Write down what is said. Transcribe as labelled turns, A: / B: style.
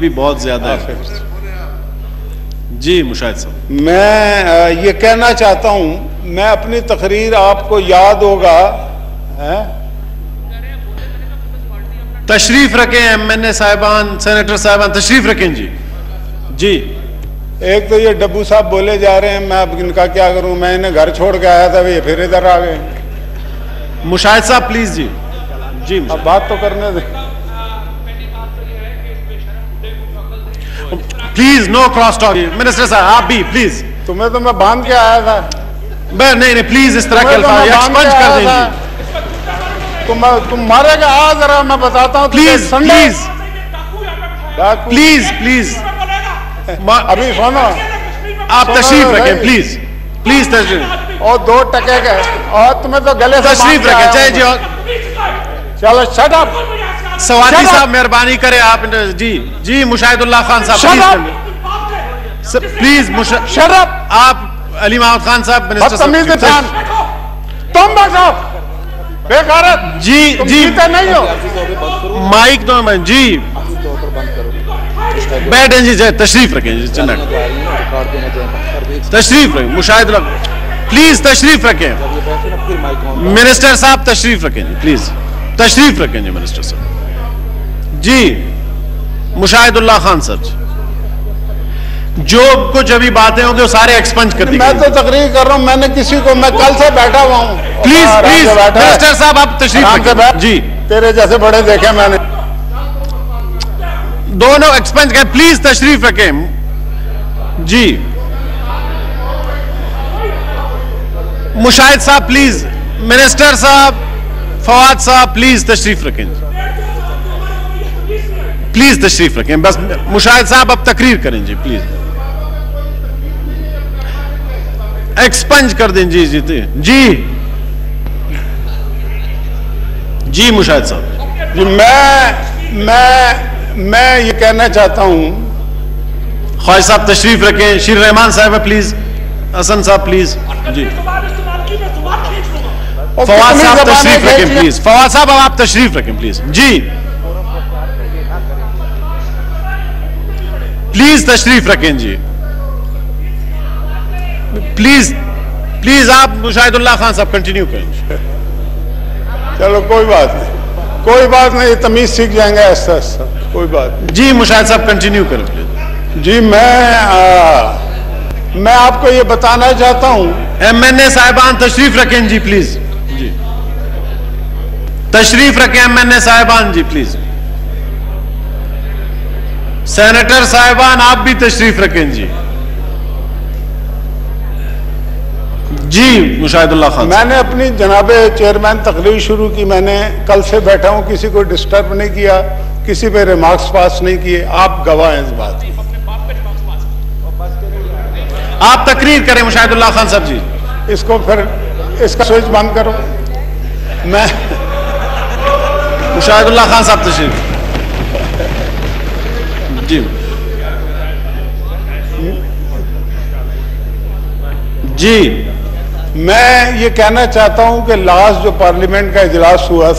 A: भी बहुत ज्यादा है। जी मुशाहिद साहब,
B: मैं ये कहना चाहता हूं, मैं अपनी तकरीर आपको याद होगा है?
A: तशरीफ रखें एमएनए साहिबान, सेनेटर साहिबान तशरीफ रखें जी। जी
B: एक तो ये डब्बू साहब बोले जा रहे हैं, मैं अब इनका क्या करूं, मैं इन्हें घर छोड़ के आया था, ये फिर इधर आ गए।
A: मुशाहिद साहब प्लीज जी। जी
B: अब बात तो करने दे।
A: Please no cross talk. Minister साहब आप भी प्लीज।
B: तुम्हें तो मैं बांध के आया था।
A: नहीं प्लीज इस तरह के अल्फाज एक्सपंज कर देंगे।
B: तुम मारेगा आ जरा, मैं बताता हूँ।
A: प्लीज प्लीज प्लीज प्लीज
B: अभी सुनो,
A: आप तशरीफ रखें प्लीज प्लीज तशरीफ।
B: और 2 टके का और तुम्हें तो गले से
A: तशरीफ रखें चाहे जी।
B: चलो शट अप।
A: सवाती साहब मेहरबानी करें आप। जी जी मुशाहिदुल्लाह खान साहब प्लीज
B: शट अप।
A: आप अली महमूद खान साहब मिनिस्टर साहब
B: तुम बैठो बेकारत।
A: जी जी
B: नहीं हो
A: माइक तो जी बैठे जी तशरीफ रखें जी। तशरीफ रखें मुशाहिदुल्लाह प्लीज तशरीफ रखें। मिनिस्टर साहब तशरीफ रखें जी प्लीज तशरीफ रखें जी मिनिस्टर साहब। जी मुशाहिदुल्लाह खान साहब जो कुछ अभी बातें होंगी वो सारे एक्सपंज कर दी।
B: मैं तो तकरीर कर रहा हूं, मैंने किसी को, मैं कल से बैठा हुआ हूं।
A: प्लीज प्लीज मिनिस्टर साहब आप तशरीफ रखें जी।
B: तेरे जैसे बड़े देखे मैंने,
A: दोनों एक्सपंज कर। प्लीज तशरीफ रखें जी। मुशाहिद साहब प्लीज, मिनिस्टर साहब, फवाद साहब प्लीज तशरीफ रखें प्लीज तशरीफ रखें। बस मुशाहिद साहब अब तकरीर करें जी प्लीज। एक्सपंज कर दें जी जी जी जी मुशाहिद साहब
B: जी। मैं ये कहना चाहता हूं,
A: ख्वाहिश साहब तशरीफ रखें। शीर रहमान साहब प्लीज, हसन साहब प्लीज जी। फवाद साहब तशरीफ रखें प्लीज। फवाद साहब अब आप तशरीफ रखें प्लीज जी। प्लीज तशरीफ रखें जी प्लीज प्लीज। आप मुशाहिदुल्लाह खान साहब कंटिन्यू करें।
B: चलो कोई बात नहीं, तमीज सीख जाएंगे ऐसा ऐसा, कोई बात नहीं।
A: जी मुशाहिद साहब कंटिन्यू करें प्लीज।
B: जी मैं आपको ये बताना चाहता हूं,
A: एमएनए साहिबान तशरीफ रखें जी प्लीज जी। तशरीफ रखें एमएनए साहिबान जी प्लीज। सेनेटर साहिबान आप भी तशरीफ रखें जी। जी मुशाहिदुल्लाह खान,
B: मैंने अपनी जनाबे चेयरमैन तकरीर शुरू की, मैंने कल से बैठा हूं, किसी को डिस्टर्ब नहीं किया, किसी पे रिमार्क्स पास नहीं किए, आप गवाह हैं इस बात।
A: आप तकरीर करें मुशाहिदुल्लाह खान साहब जी।
B: इसको फिर इसका स्विच बंद करो। मैं
A: मुशाहिदुल्लाह खान साहब तशरीफ जी जी।
B: मैं ये कहना चाहता हूं कि लास्ट जो पार्लियामेंट का इजलास हुआ